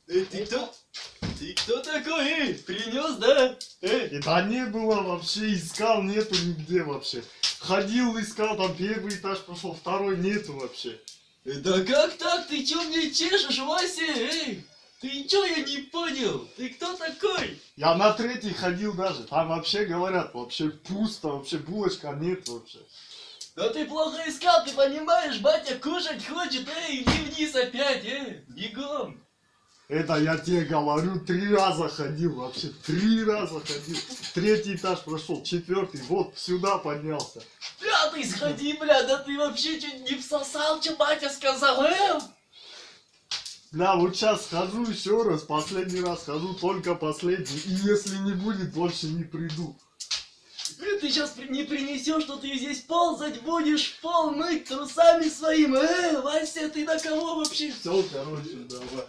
Ты кто? Ты кто такой? Принес, да? Да не было вообще, искал, нету нигде вообще. Ходил, искал, там первый этаж пошел, второй нету вообще. Да как так? Ты чё мне чешешь, Вася? Ты чё, я не понял? Ты кто такой? Я на третий ходил даже, там вообще говорят, вообще пусто, вообще булочка нет вообще. Да ты плохо искал, ты понимаешь? Батя кушать хочет, иди вниз опять, бегом. Это я тебе говорю, 3 раза ходил, вообще 3 раза ходил. Третий этаж прошел, четвертый, вот сюда поднялся. Пятый сходи, бля, да ты вообще чуть не всосал, что батя сказал, Бля, вот сейчас схожу еще раз, последний раз хожу, только последний. И если не будет, больше не приду. Ты сейчас не принесешь, что ты здесь ползать будешь, пол мыть трусами своим, Вася, ты на кого вообще? Все, короче, давай.